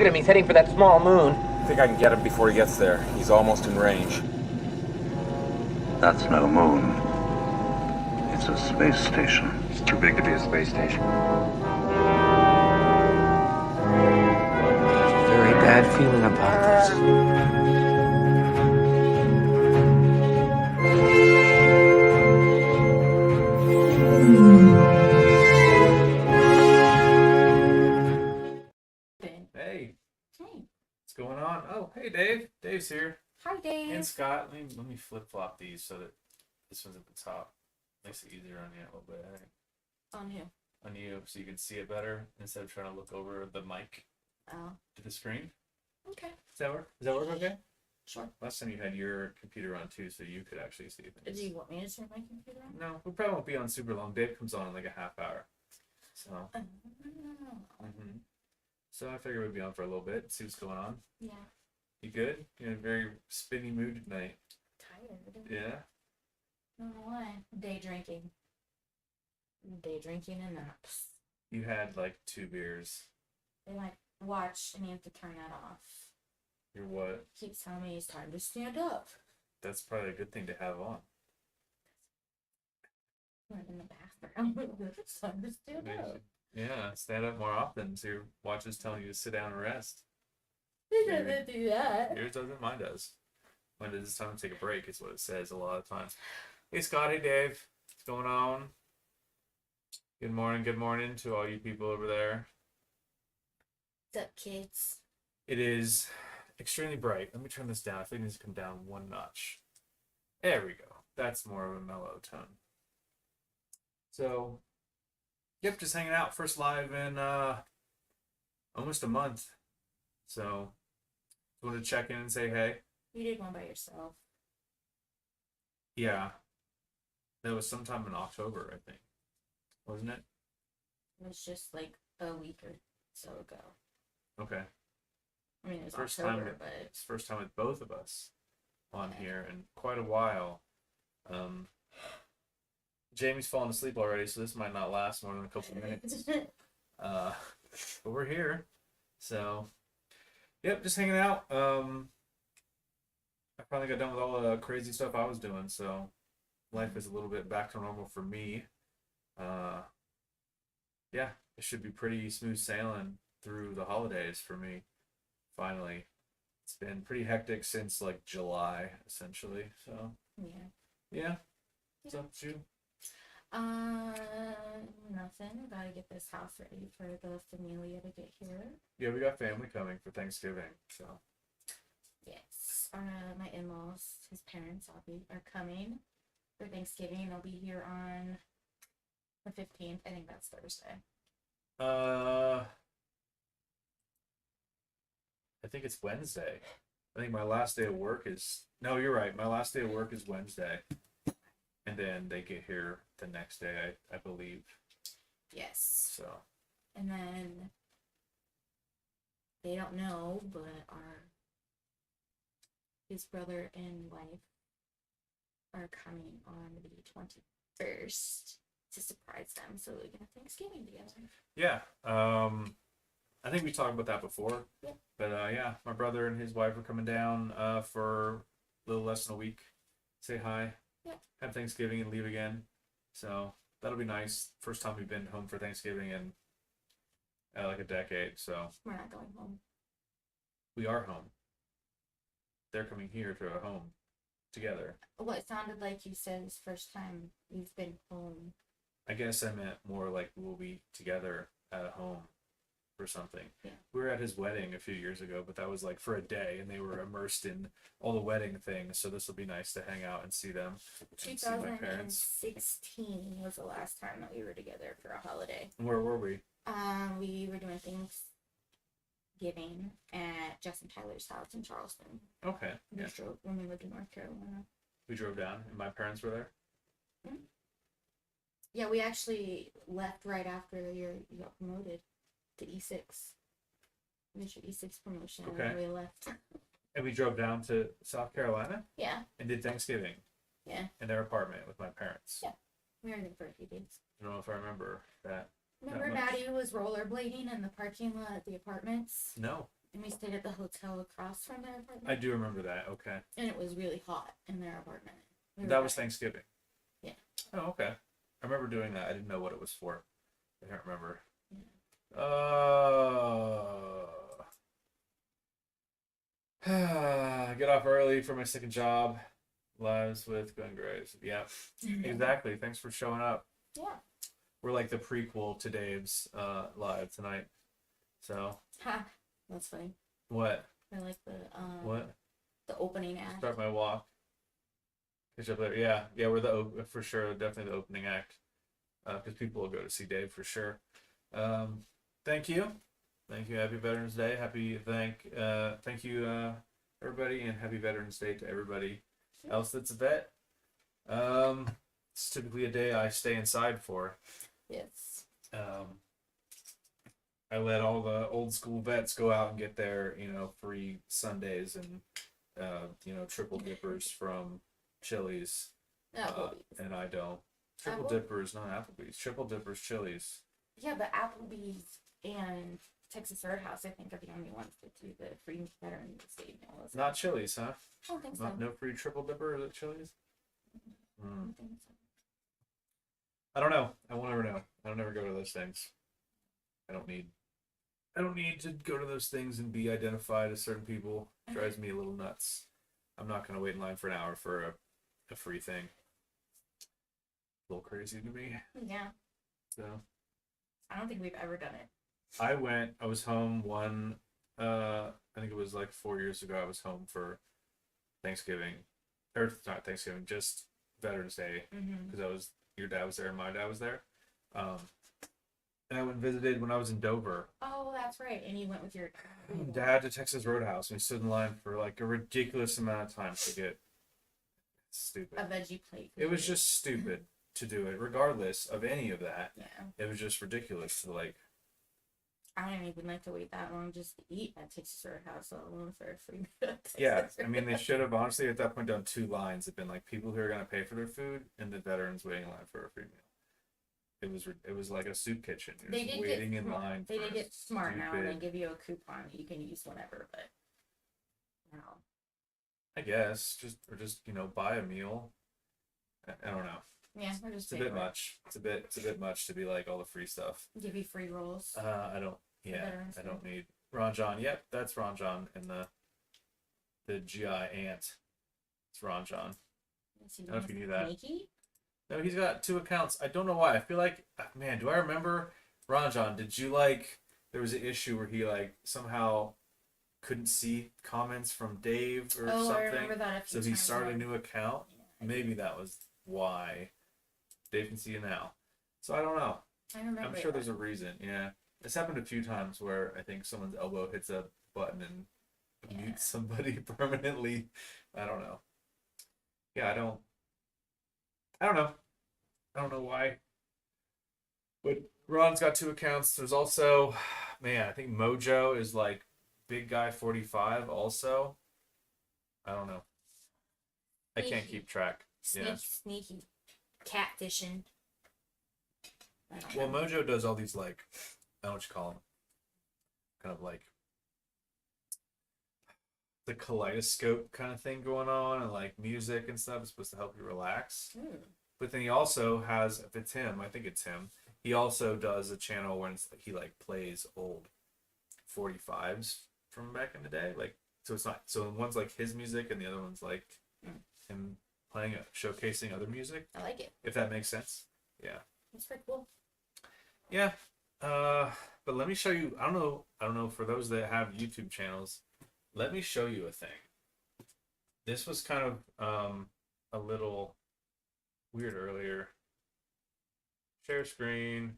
at him. He's heading for that small moon. I think I can get him before he gets there. He's almost in range. That's no moon. It's a space station. It's too big to be a space station. Very bad feeling about this. Hey, Hey. what's going on? Oh, hey, Dave. Dave's here. Hi, Dave. And Scott. Let me flip-flop these so that this one's at the top. Makes it easier on you a little bit, I think. On who? On you, so you can see it better instead of trying to look over the mic Oh. to the screen. Okay. Does that work? Does that work okay? Sure. Last time you had your computer on too, so you could actually see things. Do you want me to turn my computer on? No, we probably won't be on super long. Dave comes on in like a half hour. So. So I figured we'd be on for a little bit, see what's going on. Yeah. You good? You're in a very spinny mood tonight. Tired. Yeah? I don't know why. Day drinking. Day drinking and naps. You had like 2 beers. They like watch and you have to turn that off. You're what? Keeps telling me it's time to stand up. That's probably a good thing to have on. I'm in the bathroom. It's time to stand up. Yeah, stand up more often so your watch is telling you to sit down and rest. It doesn't do that. Yours doesn't, mine does. When it is time to take a break is what it says a lot of times. Hey Scott, hey Dave. What's going on? Good morning to all you people over there. What's up, kids? It is extremely bright. Let me turn this down. I think it needs to come down 1 notch. There we go. That's more of a mellow tone. So, yep, just hanging out. First live in almost a month. So, wanted to check in and say hey. You did one by yourself. Yeah. That was sometime in October, I think. Wasn't it? It was just like a week or so ago. Okay. I mean, it was First October, time, but it's the first time with both of us on Okay. here in quite a while. Jamie's fallen asleep already, so this might not last more than a couple of minutes. But we're here. So, yep, just hanging out. I finally got done with all the crazy stuff I was doing, so life is a little bit back to normal for me. Yeah, it should be pretty smooth sailing through the holidays for me. Finally, it's been pretty hectic since like July, essentially. So yeah. What's up, you? Nothing. Gotta get this house ready for the familia to get here. Yeah, we got family coming for Thanksgiving, so. Yes. My in-laws, his parents, are coming for Thanksgiving. They'll be here on the 15th. I think that's Thursday. I think it's Wednesday. I think my last day of work is... No, you're right. My last day of work is Wednesday. And then they get here the next day, I believe. Yes. So. And then they don't know, but his brother and wife are coming on the 21st to surprise them, so we can have Thanksgiving together. Yeah. I think we talked about that before. Yeah. But yeah, my brother and his wife are coming down for a little less than a week. Say hi. Yeah. Have Thanksgiving and leave again. So that'll be nice. First time we've been home for Thanksgiving in like a decade. So We're not going home. we are home. They're coming here to a home together. Well, it sounded like you said it's first time you've been home. I guess I meant more like we'll be together at a home or something. Yeah. We were at his wedding a few years ago, but that was like for a day, and they were immersed in all the wedding things. So this will be nice to hang out and see them. And see my parents. 2016 was the last time that we were together for a holiday. Where were we? We were doing Thanksgiving at Justin Tyler's house in Charleston. Okay. Yeah. When we lived in North Carolina. We drove down, and my parents were there. Mm-hmm. Yeah, we actually left right after you got promoted to E6. We did your E6 promotion, Okay. and we left. And we drove down to South Carolina Yeah. and did Thanksgiving Yeah. in their apartment with my parents. Yeah. We were there for a few days. I don't know if I remember that. Remember that much. Maddie was rollerblading in the parking lot at the apartments? No. And we stayed at the hotel across from their apartment. I do remember that. Okay. And it was really hot in their apartment. That was Thanksgiving. Yeah. Oh, okay. I remember doing that. I didn't know what it was for. I can't remember. Get off early for my second job. Lives with Glenn Graves. Yeah, exactly. Thanks for showing up. Yeah. We're like the prequel to Dave's live tonight. So. Ha. That's funny. What? I like the what? The opening act. Start my walk. Catch up later. Yeah, we're for sure, definitely the opening act. Because people will go to see Dave for sure. Thank you. Happy Veterans Day. Thank you, everybody, and happy Veterans Day to everybody else that's a vet. It's typically a day I stay inside for. Yes. I let all the old school vets go out and get their, free Sundays and, triple dippers from Chili's. And I don't. Triple dippers, not Applebee's. Triple dippers, Chili's. Yeah, but Applebee's and Texas Roadhouse, I think, are the only ones that do the free Veterans Day meals. Not Chili's, huh? I don't think so. No free triple dipper at Chili's? I don't think so. I don't know. I won't ever know. I don't ever go to those things. I don't need to go to those things and be identified as certain people. It drives me a little nuts. I'm not going to wait in line for an hour for a free thing. A little crazy to me. Yeah. So. I don't think we've ever done it. I was home I think it was like 4 years ago. I was home for Thanksgiving. Or not Thanksgiving, just Veterans Day. Because your dad was there and my dad was there. And I went and visited when I was in Dover. Oh, that's right. And you went with your dad to Texas Roadhouse, and we stood in line for like a ridiculous amount of time to get stupid. A veggie plate. It was just stupid to do it, regardless of any of that. Yeah. It was just ridiculous to like. I don't even like to wait that long just to eat at Texas Roadhouse, let alone for a free meal. Yeah, I mean, they should have honestly at that point done 2 lines. It'd been like people who are gonna pay for their food and the veterans waiting in line for a free meal. It was like a soup kitchen. They did waiting in line. They did get smart now, and they stupid- give you a coupon that you can use whenever. But no, I guess just buy a meal. I don't know. yeah, we're just It's a bit much. It's a bit much to be like all the free stuff. give you free rolls. I don't. Yeah, Veterans I don't need Ron John. Yep, that's Ron John and the GI ant. It's Ron John. So I don't know if you knew that. Sneaky? No, he's got 2 accounts. I don't know why. I feel like, man, do I remember Ron John? Did you there was an issue where he somehow couldn't see comments from Dave or something? I remember that. So he started a new account. Maybe that was why. Dave can see you now. So I don't know. I remember. I'm sure there's a reason. Yeah, it's happened a few times where I think someone's elbow hits a button and mutes somebody permanently. I don't know. Yeah, I don't know. I don't know why. But Ron's got 2 accounts. There's also, man, I think Mojo is like Big Guy 45 also. I don't know. I can't keep track. Sneaky catfishing. Well, Mojo does all these I don't know what you call them. Kind of like the kaleidoscope kind of thing going on, and like music and stuff is supposed to help you relax. But then he also has, if it's him, I think it's him. He also does a channel when he plays old 45s from back in the day. So it's not, so one's like his music and the other one's like him playing it, showcasing other music. I like it. If that makes sense. Yeah. That's pretty cool. Yeah. But let me show you. I don't know for those that have YouTube channels. Let me show you a thing. This was kind of a little weird earlier. Share screen.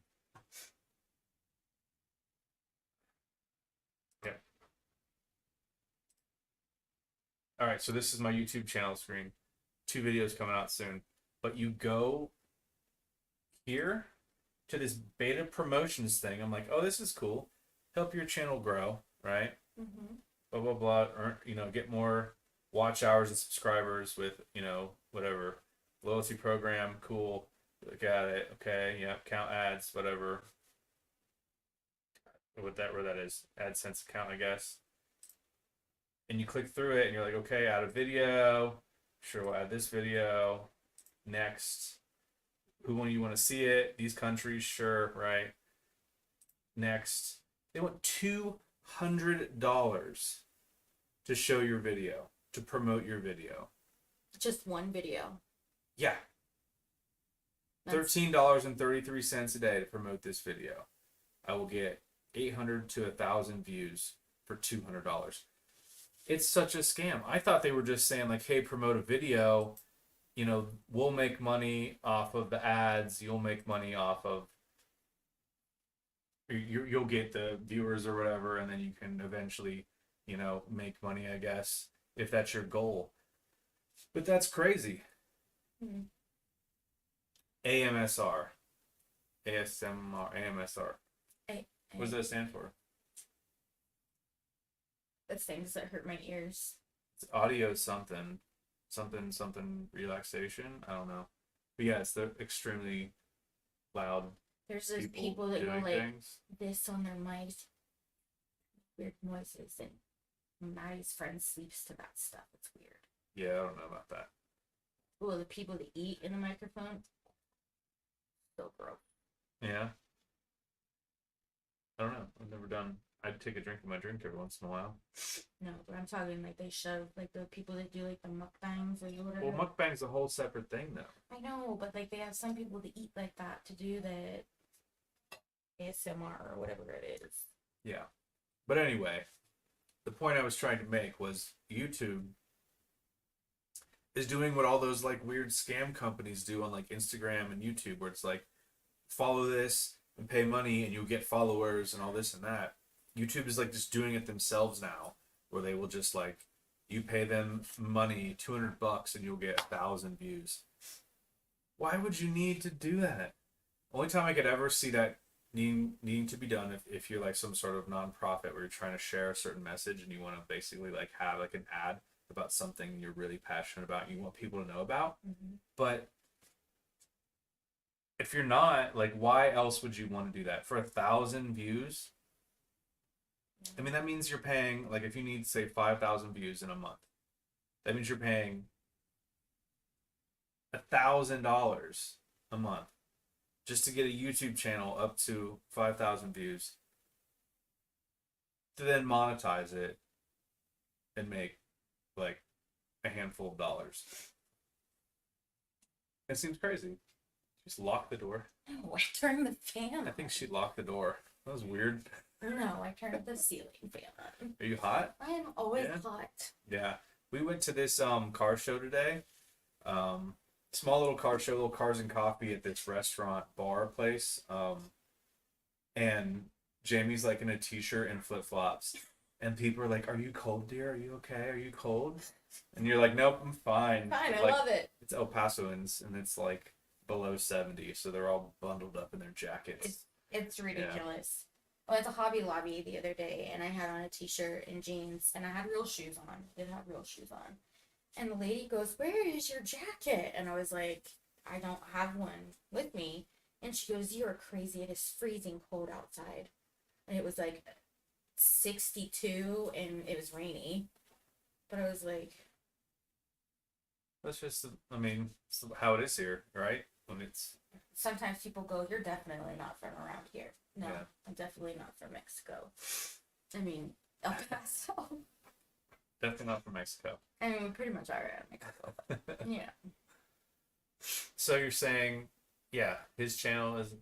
Yeah. All right, so this is my YouTube channel screen. 2 videos coming out soon. But you go here to this beta promotions thing. I'm like, oh, this is cool. Help your channel grow, right? Blah, blah, blah. Earn, get more watch hours and subscribers with, whatever. Loyalty program, cool. Look at it. Okay, yeah, count ads, whatever. Where that is. AdSense account, I guess. and you click through it, and you're like, okay, add a video. Sure, we'll add this video. Next. Who one you want to see it? These countries, sure, right? Next. They want $200 to show your video, to promote your video. Just one video. Yeah. $13.33 a day to promote this video. I will get 800 to 1,000 views for $200. It's such a scam. I thought they were just saying like, hey, promote a video. You know, we'll make money off of the ads. You'll make money off of. You'll get the viewers or whatever, and then you can eventually, you know, make money. I guess if that's your goal. But that's crazy. Mm-hmm. AMSR. ASMR. AMSR. What does that stand for? That's things that hurt my ears. It's audio something relaxation. I don't know. But yeah, it's the extremely loud There's those people that go doing like things. this on their mics, weird noises, and Maddie's friend sleeps to that stuff. It's weird. Yeah, I don't know about that. Well, the people that eat in the microphone, so gross. Yeah. I don't know. I've never done. I'd take a drink of my drink every once in a while. No, but I'm talking like they shove like the people that do like the mukbangs or whatever. Well, mukbang's a whole separate thing, though. I know, but like they have some people that eat like that to do that ASMR or whatever it is. Yeah. But anyway, the point I was trying to make was YouTube is doing what all those like weird scam companies do on like Instagram and YouTube, where it's like, follow this and pay money and you'll get followers and all this and that. YouTube is like just doing it themselves now, where they will just like, you pay them money, $200, and you'll get 1,000 views. Why would you need to do that? Only time I could ever see that needing to be done if you're like some sort of nonprofit where you're trying to share a certain message and you want to basically like have like an ad about something you're really passionate about and you want people to know about. Mm-hmm. But if you're not, like, why else would you want to do that? For 1,000 views? I mean, that means you're paying, like, if you need, say, 5,000 views in a month, that means you're paying $1,000 a month just to get a YouTube channel up to 5,000 views, to then monetize it and make, like, a handful of dollars. It seems crazy. Just lock the door. No, I turned the fan on. I think she locked the door. That was weird. No, I turned the ceiling fan on. Are you hot? I am always Yeah. hot. Yeah. We went to this car show today. Small little car show, little cars and coffee at this restaurant bar place. And Jamie's like in a t-shirt and flip-flops. And people are like, "Are you cold, dear? Are you okay? Are you cold?" And you're like, "Nope, I'm fine." Fine, But, I like, love it. It's El Pasoans and it's like below 70, so they're all bundled up in their jackets. It's ridiculous. I went to Hobby Lobby the other day and I had on a t-shirt and jeans and I had real shoes on. I did have real shoes on. And the lady goes, "Where is your jacket?" And I was like, "I don't have one with me." And she goes, "You are crazy. It is freezing cold outside." And it was like 62 and it was rainy. But I was like, That's just, I mean, it's how it is here, right? When it's, sometimes people go, "You're definitely not from around here." No, Yeah. I'm definitely not from Mexico. I mean, El Paso. definitely not from Mexico. I mean, we pretty much are at Mexico. But, yeah. So you're saying, yeah, his channel is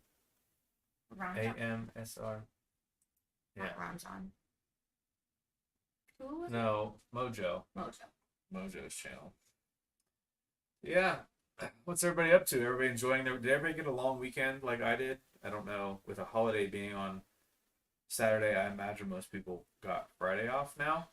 Ramjan. AMSR. Yeah. Not Ramjan. Who was it? No, Mojo. Mojo. Mojo's channel. Yeah. What's everybody up to? Everybody enjoying their... Did everybody get a long weekend like I did? I don't know. With a holiday being on Saturday, I imagine most people got Friday off now.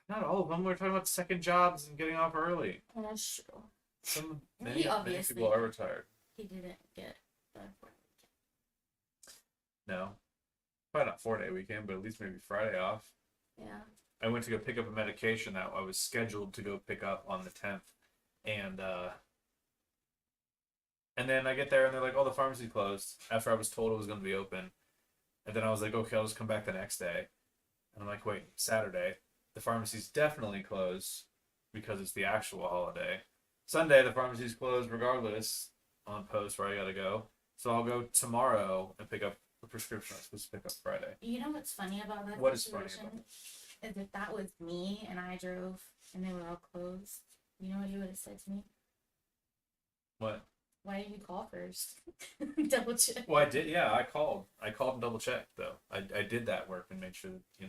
Not all of them. We're talking about second jobs and getting off early. Oh, that's true. Some He many obviously- people are retired. He didn't get the No. Probably not 4-day weekend, but at least maybe Friday off. yeah. I went to go pick up a medication that I was scheduled to go pick up on the 10th. And then I get there and they're like, "Oh, the pharmacy closed," after I was told it was going to be open. And then I was like, okay, I'll just come back the next day. And I'm like, wait, Saturday. The pharmacy's definitely closed because it's the actual holiday. Sunday, the pharmacy's closed regardless on post where I gotta go. So I'll go tomorrow and pick up the prescription I was supposed to pick up Friday. You know what's funny about that What is funny situation? about Is if that was me and I drove and they were all closed, you know what he would have said to me? What? Why didn't you call first? Double check. Well, I did. Yeah, I called. I called and double checked though. I did that work and made sure that,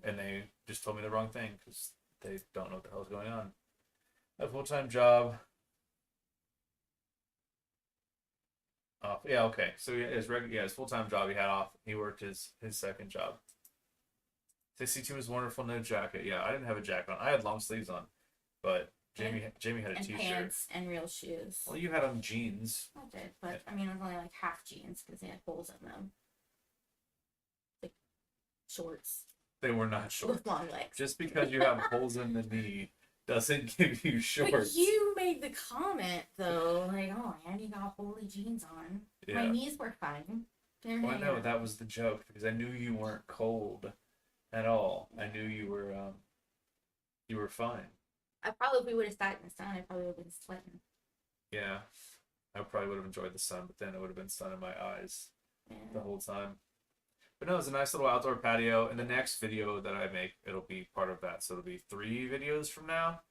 and they just told me the wrong thing because they don't know what the hell is going on. A full-time job. Off. Yeah. Okay. So his full-time job he had off. He worked his second job. 62 was wonderful. No jacket. Yeah, I didn't have a jacket on. I had long sleeves on, but Jamie had a and t-shirt. Pants and real shoes. Well, you had on jeans. I did, but I mean, it was only like half jeans because they had holes in them. Like shorts They were not shorts. with long legs. Just because you have holes in the knee doesn't give you shorts. But you made the comment though, like, oh man, you got holy jeans on. Yeah. My knees were fine. Well, I know that was the joke because I knew you weren't cold at all. I knew you were fine. I probably, if we would have sat in the sun, I probably would have been sweating. Yeah, I probably would have enjoyed the sun, but then it would have been sun in my eyes Yeah. the whole time. But no, it's a nice little outdoor patio. And the next video that I make, it'll be part of that. So it'll be 3 videos from now.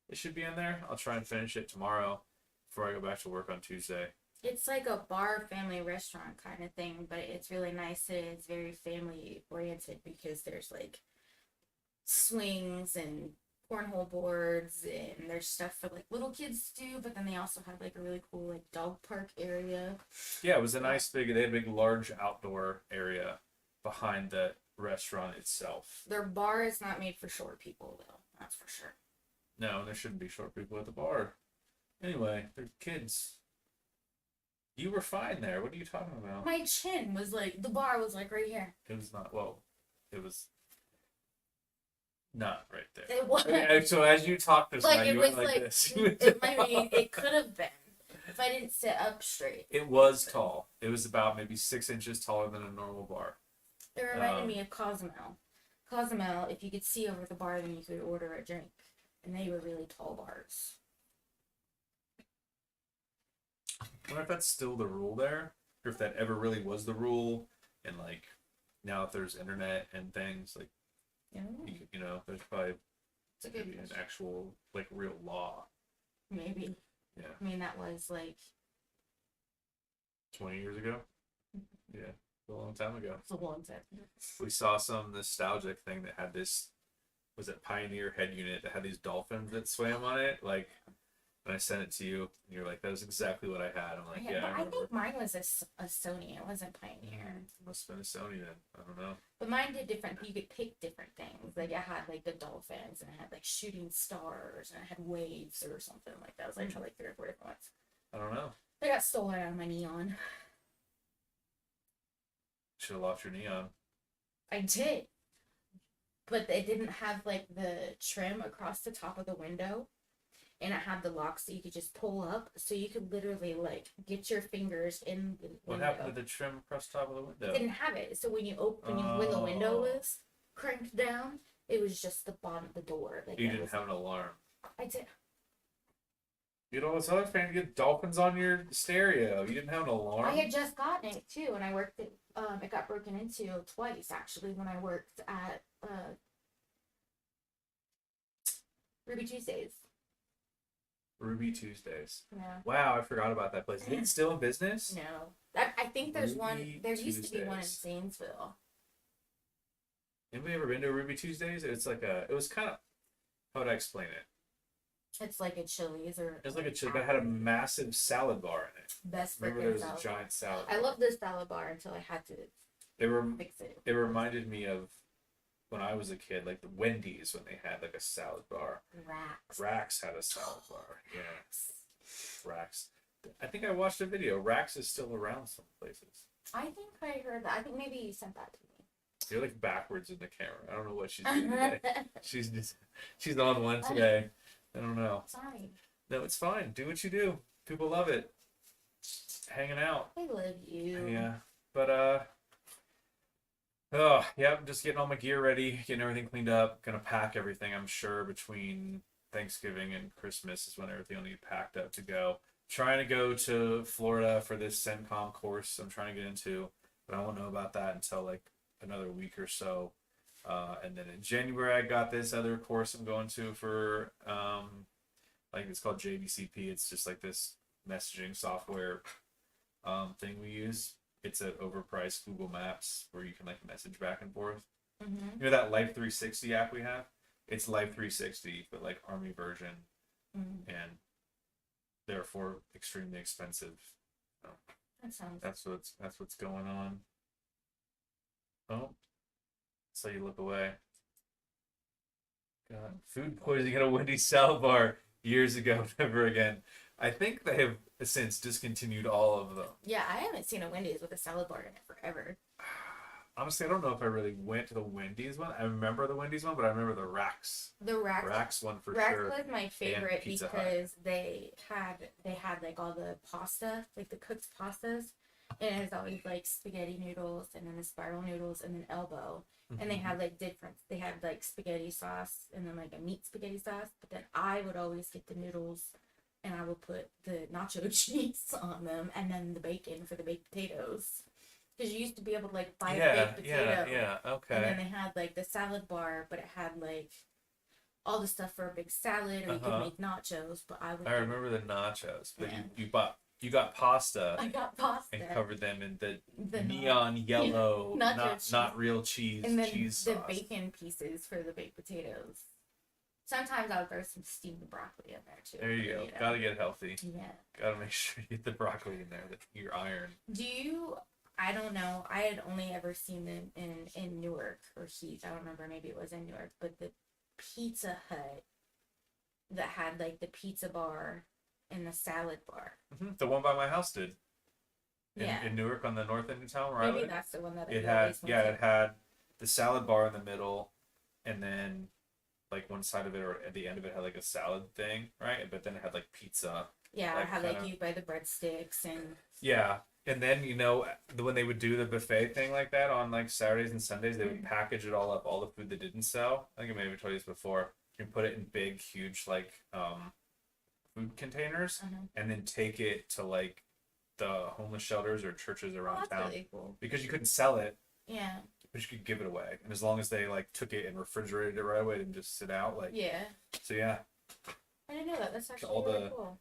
It should be in there. I'll try and finish it tomorrow before I go back to work on Tuesday. It's like a bar family restaurant kind of thing, but it's really nice. It's very family oriented because there's like swings and cornhole boards and there's stuff for like little kids to do, but then they also have like a really cool like dog park area. Yeah, it was a nice they had a big large outdoor area behind the restaurant itself. Their bar is not made for short people though, that's for sure. No, there shouldn't be short people at the bar. Anyway, they're kids. You were fine there. What are you talking about? My chin was like, the bar was like right here. It was not, well, it was not right there. It was. Okay, so as you talk this Like now, it you was went like, this. I mean, it could have been if I didn't sit up straight. It was tall. It was about maybe 6 inches taller than a normal bar. It reminded me of Cozumel. Cozumel, if you could see over the bar, then you could order a drink. And they were really tall bars. I wonder if that's still the rule there, or if that ever really was the rule, and like now if there's internet and things like Yeah. there's probably It's a good maybe an question. actual like real law. Maybe. Yeah, I mean, that was like 20 years ago. Yeah, a long time ago. it's a long time. We saw some nostalgic thing that had this, was it Pioneer head unit that had these dolphins that swam on it, like. And I sent it to you, and you're like, "That was exactly what I had." I'm like, "Yeah, but I I remember." think mine was a Sony. It wasn't Pioneer. Must have been a Sony then. I don't know. But mine did different. You could pick different things. Like I had like the dolphins, and I had like shooting stars, and I had waves or something like that. I was like, tried like 3 or 4 different ones. I don't know. They got stolen out of my neon. Should have lost your neon. I did, but they didn't have like the trim across the top of the window. And it had the lock so you could just pull up, so you could literally like get your fingers in the What window. happened to the trim across the top of the window? It didn't have it. So when you when the window was cranked down, it was just the bottom of the door. Like You it didn't was- have an alarm. I did. You know what's other fan to get dolphins on your stereo? You didn't have an alarm. I had just gotten it too, and I worked it. It got broken into twice actually when I worked at Ruby Tuesdays. Ruby Tuesdays. Yeah. Wow, I forgot about that place. Is it still in business? No, I think there's one. Ruby There used to be one in Tuesdays. Zanesville. Anybody ever been to Ruby Tuesdays? It's like it was kind of, how would I explain it? It's like a Chili's or. It was like a chili, but it had a massive salad bar in it. Best Remember freaking there was a salad. giant salad I bar. love this salad bar until I had to They were fix it. It reminded me of when I was a kid, like the Wendy's when they had like a salad bar. Racks. Rax had a salad bar. Yeah. Rax. I think I watched a video. Rax is still around some places. I think I heard that. I think maybe you sent that to me. You're like backwards in the camera. I don't know what she's doing today. She's on one today. I don't know. Sorry. No, it's fine. Do what you do. People love it. Hanging out. I love you. Yeah. But Oh, yeah, I'm just getting all my gear ready, getting everything cleaned up. Gonna pack everything, I'm sure, between Thanksgiving and Christmas is when everything will need packed up to go. Trying to go to Florida for this CENTCOM course I'm trying to get into, but I won't know about that until like another week or so. And then in January, I got this other course I'm going to for like it's called JVCP. It's just like this messaging software thing we use. It's an overpriced Google Maps where you can like message back and forth. Mm-hmm. You know that Life 360 app we have? It's Life 360, but like Army version, Mm-hmm. and therefore extremely expensive. So That sounds. that's what's going on. Oh, so you look away. God, food poisoning at a Wendy's salad bar years ago, never again. I think they have since discontinued all of them. Yeah, I haven't seen a Wendy's with a salad bar in it forever. Honestly, I don't know if I really went to the Wendy's one. I remember the Wendy's one, but I remember the The Rax. Rax one for Rax sure. was my favorite Pizza Hut. because they had like all the pasta, like the cooked pastas, and it's always like spaghetti noodles and then the spiral noodles and then elbow. And they Mhm. had like different. They had like spaghetti sauce and then like a meat spaghetti sauce. But then I would always get the noodles, and I would put the nacho cheese on them, and then the bacon for the baked potatoes. Because you used to be able to like buy a baked potato. Yeah, And then okay. they had like the salad bar, but it had like all the stuff for a big salad, or you could Uh-huh. make nachos. But I would. I remember the nachos, but Yeah. you got pasta I got pasta. and covered them in the The neon yellow, nacho not cheese. not real cheese, And then cheese the sauce. bacon pieces for the baked potatoes. Sometimes I would throw some steamed broccoli in there too. There you go. Gotta get healthy. Yeah. Gotta make sure you get the broccoli in there, your iron. Do you? I don't know. I had only ever seen them in Newark or Heath. I don't remember. Maybe it was in Newark. But the Pizza Hut that had like the pizza bar and the salad bar. The one by my house did. Yeah. In Newark on the north end of town where I Maybe live. that's the one that It I had always went to. it had the salad bar in the middle, and then like one side of it or at the end of it had like a salad thing, right? But then it had like pizza. Yeah, like, I had like kinda- you buy the breadsticks and Yeah. And then when they would do the buffet thing like that on like Saturdays and Sundays, they would package it all up, all the food they didn't sell. I think I maybe told you this before. And put it in big, huge like food containers, and then take it to like the homeless shelters or churches around that's town really cool. because you couldn't sell it, Yeah. but you could give it away. And as long as they like took it and refrigerated it right away, it didn't just sit out like. Yeah. So yeah. I didn't know that. That's actually All really the- cool.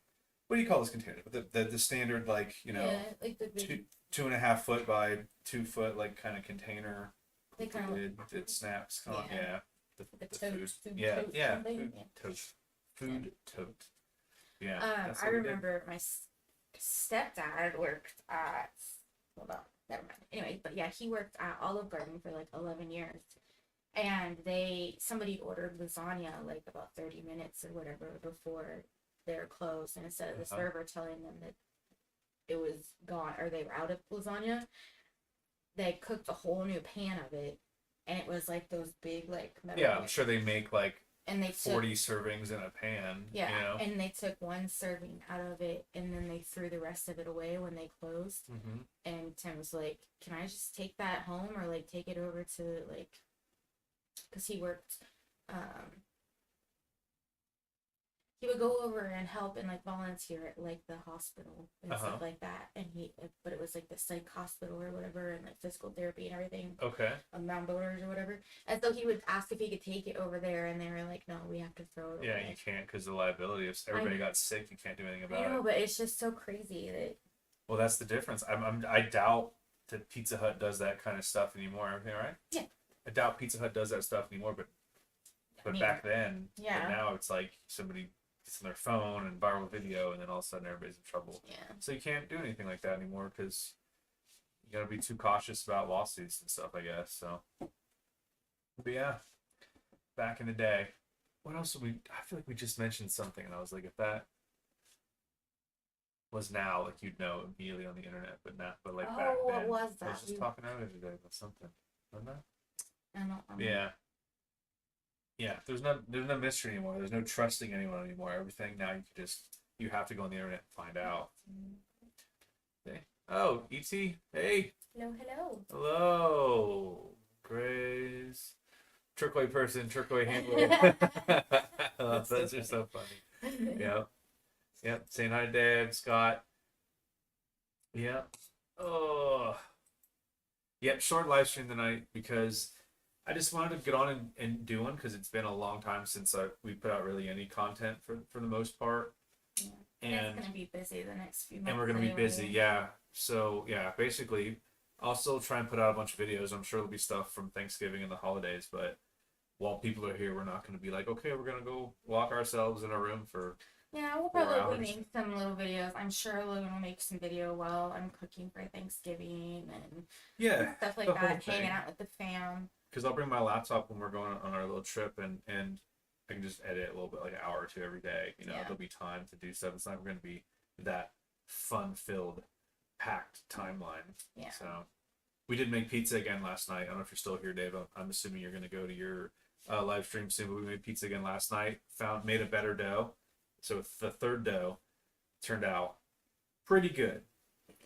What do you call those containers? The standard like Yeah, like the big. 2.5 foot by 2 foot like kind of container. They kinda look- it snaps. Yeah. Yeah. The The tote, food. food Yeah, tote yeah. something, Food yeah. tote. Food tote. Yeah. that's I what we did. remember my stepdad worked at. Hold on, never mind. Anyway, but yeah, he worked at Olive Garden for like 11 years, and somebody ordered lasagna like about 30 minutes or whatever before they were closed, and instead of the server telling them that it was gone or they were out of lasagna, they cooked a whole new pan of it, and it was like those big like metal. Yeah, I'm sure they make like and they 40 servings in a pan. Yeah, You know? and they took one serving out of it, and then they threw the rest of it away when they closed. Mm-hmm. And Tim was like, "Can I just take that home, or like take it over to like?" Because he worked, he would go over and help and like volunteer at like the hospital and stuff like that. And but it was like the psych hospital or whatever, and like physical therapy and everything. Okay. Mount Boners or whatever. And so he would ask if he could take it over there, and they were like, "No, we have to throw it Yeah, away." you can't because the liability. If everybody got sick, you can't do anything about I know, it. but it's just so crazy that. Well, that's the difference. I doubt that Pizza Hut does that kind of stuff anymore. Everything right? Yeah. I doubt Pizza Hut does that stuff anymore, but I mean, back then, yeah. But now it's like somebody gets on their phone and viral video, and then all of a sudden everybody's in trouble. Yeah. So you can't do anything like that anymore because you gotta be too cautious about lawsuits and stuff, I guess. So, but yeah, back in the day, what else did we? I feel like we just mentioned something, and I was like, if that was now, like you'd know immediately on the internet, but not, but like back what then. was I that? was just talking earlier today about something, wasn't I? I don't. Yeah. Yeah, there's no mystery anymore. There's no trusting anyone anymore. Everything now you have to go on the internet and find out. Okay. Oh, E.T. Hey. Hello, hello. Hello. Grays. Turquoise person, turquoise handler. Those are so funny. Yep. Yep. Saying hi to Dad, Scott. Yep. Oh. Yep. Short live stream tonight because I just wanted to get on and do one because it's been a long time since we put out really any content for the most part. Yeah. And it's gonna be busy the next few months. and we're gonna be busy, yeah. So yeah, basically, I'll still try and put out a bunch of videos. I'm sure there'll be stuff from Thanksgiving and the holidays, but while people are here, we're not gonna be like, okay, we're gonna go lock ourselves in a room for. Yeah, we'll 4 probably hours. make some little videos. I'm sure Logan will make some video while I'm cooking for Thanksgiving and Yeah, stuff like the whole that, hanging thing. out with the fam. Because I'll bring my laptop when we're going on our little trip, and I can just edit a little bit, like an hour or two every day. You know, Yeah. there'll be time to do stuff. It's not going to be that fun-filled, packed timeline. Yeah. So we did make pizza again last night. I don't know if you're still here, Dave. I'm assuming you're going to go to your live stream soon. But we made pizza again last night. Made a better dough. So the third dough turned out pretty good.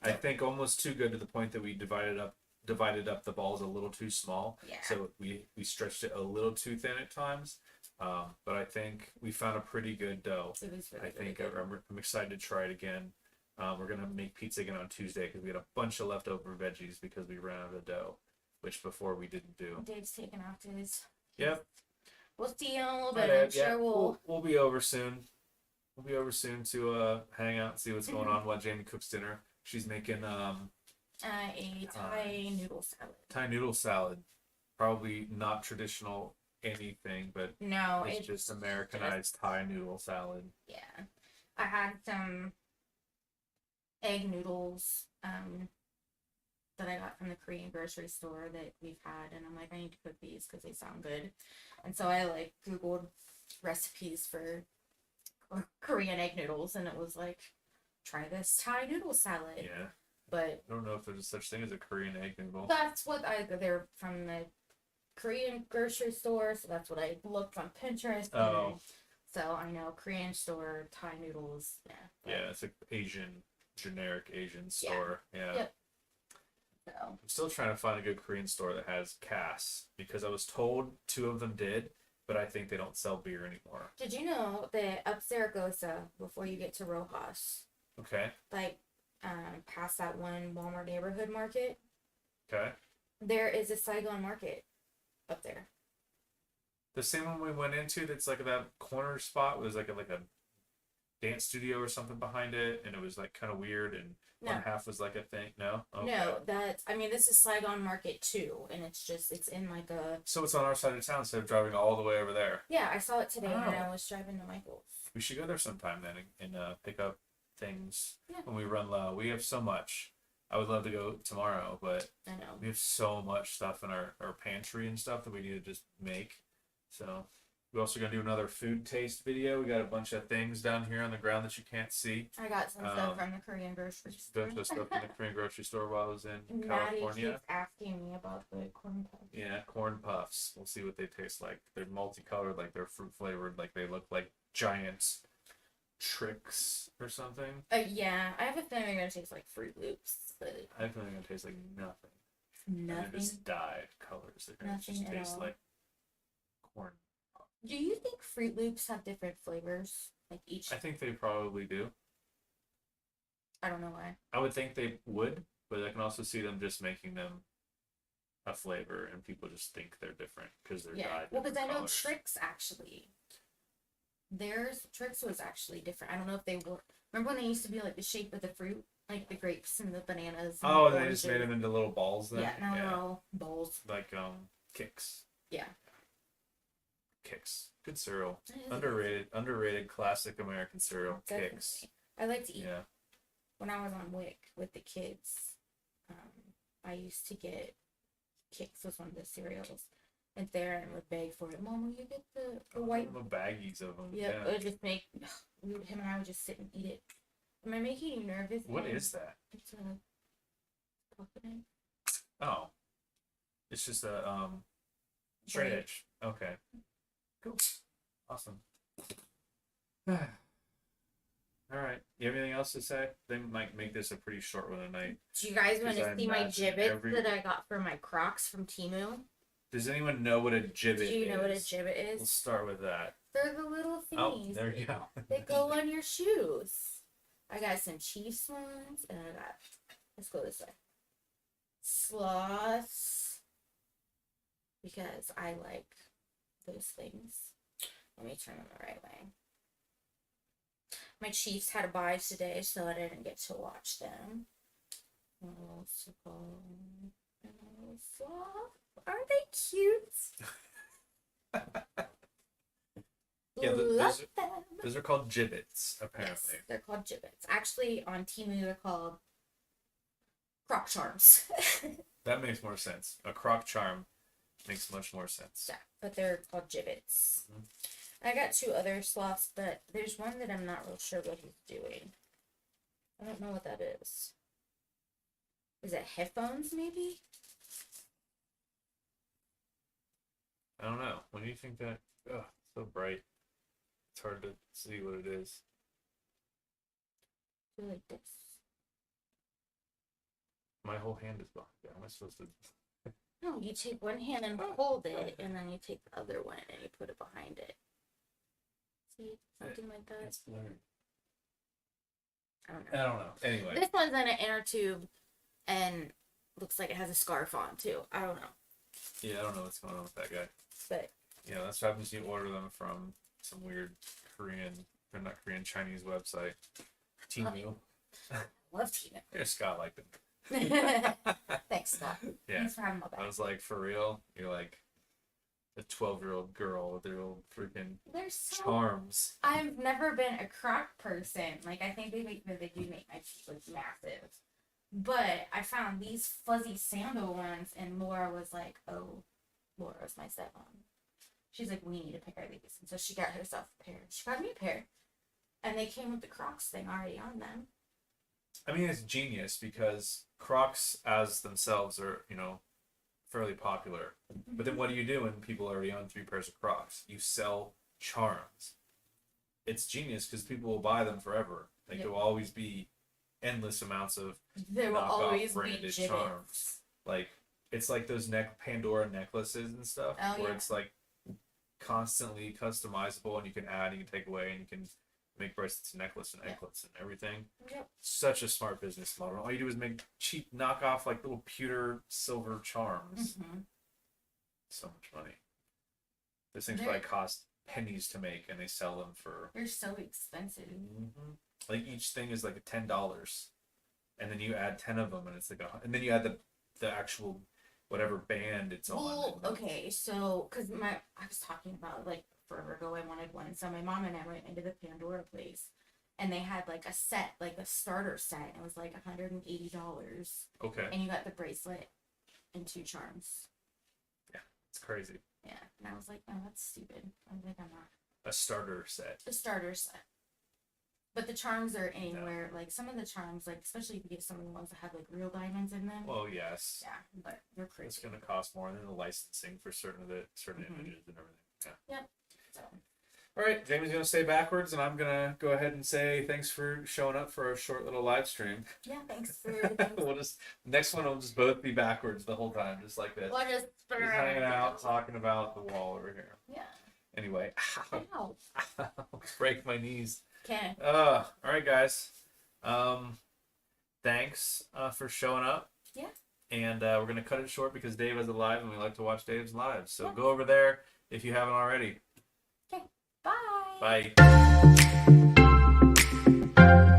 I think almost too good to the point that we divided up the balls a little too small. Yeah. So we stretched it a little too thin at times. But I think we found a pretty good dough. It was really, I think really good. I'm excited to try it again. We're gonna make pizza again on Tuesday because we had a bunch of leftover veggies because we ran out of dough, which before we didn't do. Dave's taking off to his. Yep. We'll see you in a little Hi, bit. I'm Dad. Yeah, sure we'll be over soon. We'll be over soon to hang out and see what's going on while Jamie cooks dinner. She's making a Thai noodle salad. Thai noodle salad. Probably not traditional anything, but No, it's just Americanized Thai noodle salad. Yeah, I had some egg noodles that I got from the Korean grocery store that we've had, and I'm like, I need to cook these because they sound good. And so I like Googled recipes for Korean egg noodles, and it was like, try this Thai noodle salad. Yeah. But I don't know if there's such thing as a Korean egg noodle. that's what they're from the Korean grocery store, so that's what I looked on Pinterest. Oh. So I know Korean store Thai noodles. Yeah. Yeah, it's an generic Asian store. Yeah. Yep. So I'm still trying to find a good Korean store that has Cass because I was told 2 of them did, but I think they don't sell beer anymore. did you know that up Zaragoza, before you get to Rojas, Okay. like past that one Walmart neighborhood market, Okay. there is a Saigon market up there. The same one we went into that's like that corner spot was like a dance studio or something behind it, and it was like kind of weird, and No. one half was like a thing. No. Okay. No, this is Saigon Market too, and it's in like a. So it's on our side of town instead of driving all the way over there. Yeah, I saw it today when Oh. I was driving to Michael's. We should go there sometime then and pick up things Yeah. when we run low. We have so much. I would love to go tomorrow, but I know. we have so much stuff in our pantry and stuff that we need to just make. So we're also gonna do another food taste video. We got a bunch of things down here on the ground that you can't see. I got some stuff from the Korean grocery store. Bunch of stuff in the Korean grocery store while I was in Maddie California. keeps asking me about the corn puffs. Yeah, corn puffs. We'll see what they taste like. They're multicolored, like they're fruit flavored, like they look like giant tricks or something. Yeah, I have a feeling they're gonna taste like Fruit Loops, but I feel like they're gonna taste like nothing. And they're nothing. just dyed colors. They're gonna Nothing just at taste all. like corn. Do you think Fruit Loops have different flavors? Like each? I think they probably do. I don't know why. I would think they would, but I can also see them just making them a flavor, and people just think they're different because they're Yeah. dyed. Well, because I different know colors. Trix actually. Trix was actually different. I don't know if they were. Remember when they used to be like the shape of the fruit, like the grapes and the bananas. And Oh, the they just made oranges? them into little balls then. Yeah, now they're all bowls. Like Kicks. Yeah. Kicks. Good cereal. It is a good Underrated classic American cereal. Definitely. Kicks. I like to eat. Yeah. When I was on WIC with the kids, I used to get Kix was one of the cereals. And there and would beg for it. Mom, will you get the white? Little baggies of them. Yeah, it would just make him and I would just sit and eat it. Am I making you nervous? What man? is that? It's a pumpkin. Oh. It's just a straight Blade. edge. Okay. Cool. Awesome. Alright. You have anything else to say? They might make this a pretty short one tonight. Do you guys want Because to I'm see my matching gibbets every- that I got for my Crocs from Temu? Does anyone know what a gibbet is? Do you know what a gibbet is? We'll start with that. They're the little Oh, thingies. there you go. They go on your shoes. I got some Chiefs ones, and I got, let's go this way, sloths, because I like those things. Let me turn them the right way. My Chiefs had a bye today, so I didn't get to watch them. What else to go? Sloth? Are they cute? Yeah, Love them. those are called gibbets, apparently. Yes, they're called gibbets. Actually, on Temu, they're called croc charms. That makes more sense. A croc charm makes much more sense. Yeah, but they're called gibbets. Mhm. I got two other sloths, but there's one that I'm not real sure what he's doing. I don't know what that is. Is it headphones, maybe? I don't know. When do you think that? Oh, so bright. It's hard to see what it is. Do like this. My whole hand is blocked. How am I supposed to? No, you take one hand and hold it, and then you take the other one and you put it behind it. See? Something like that. It's blurry. I don't know. I don't know. Anyway. This one's in an inner tube and looks like it has a scarf on, too. I don't know. Yeah, I don't know what's going on with that guy. But Yeah, that's what happens when you order them from some weird Korean, or not Korean, Chinese website. Temu. I love Tina. Yeah, Scott liked them. Thanks, Scott. Yeah. Thanks for having my I back. was like, for real? You're like a 12-year-old girl with their little freaking They're so. charms. I've never been a croc person. Like, I think they do make my feet look massive. But I found these fuzzy sandal ones, and Laura was like, oh, Laura's my stepmom. She's like, we need a pair of these. And so she got herself a pair. She got me a pair. And they came with the Crocs thing already on them. I mean, it's genius because Crocs as themselves are, fairly popular. But then what do you do when people already own 3 pairs of Crocs? You sell charms. It's genius because people will buy them forever. Like, Yeah. there will always be endless amounts of There will knockoff always be branded gibbets. charms. Like, it's like those Pandora necklaces and stuff, Oh, where yeah. it's like constantly customizable, and you can add, and you can take away, and you can make bracelets and necklaces and anklets and everything. Yep. Such a smart business model. All you do is make cheap knockoff, like little pewter silver charms. Mm-hmm. So much money. Those things They're- probably cost pennies to make, and they sell them for. They're so expensive. Like each thing is like $10, and then you add 10 of them, and it's like and then you add the actual whatever band it's on. Well, and okay, so because I was talking about like forever ago I wanted one, so my mom and I went into the Pandora place, and they had like a set, like a starter set, and it was like $180, Okay, and you got the bracelet and 2 charms. it's crazy. Yeah, and I was like, oh, that's stupid. I was like, I'm not. A starter set. The starter set. But the charms are anywhere, like some of the charms, like especially if you get some of the ones that have like real diamonds in them. Well, yes. Yeah, but they're It's crazy. going to cost more than the licensing for certain Mhm. images and everything. Yeah. Yep. So All right, Jamie's going to stay backwards, and I'm going to go ahead and say thanks for showing up for a short little live stream. yeah, thanks for everything. We'll just next one will just both be backwards the whole time, just like this. We'll just Just hanging out, talking about the wall over here. Yeah. Anyway, Ow. break my knees. Okay. All right, guys. Thanks for showing up. Yeah. And we're gonna cut it short because Dave has a live, and we like to watch Dave's live. So Yeah. go over there if you haven't already. Okay. Bye. Bye.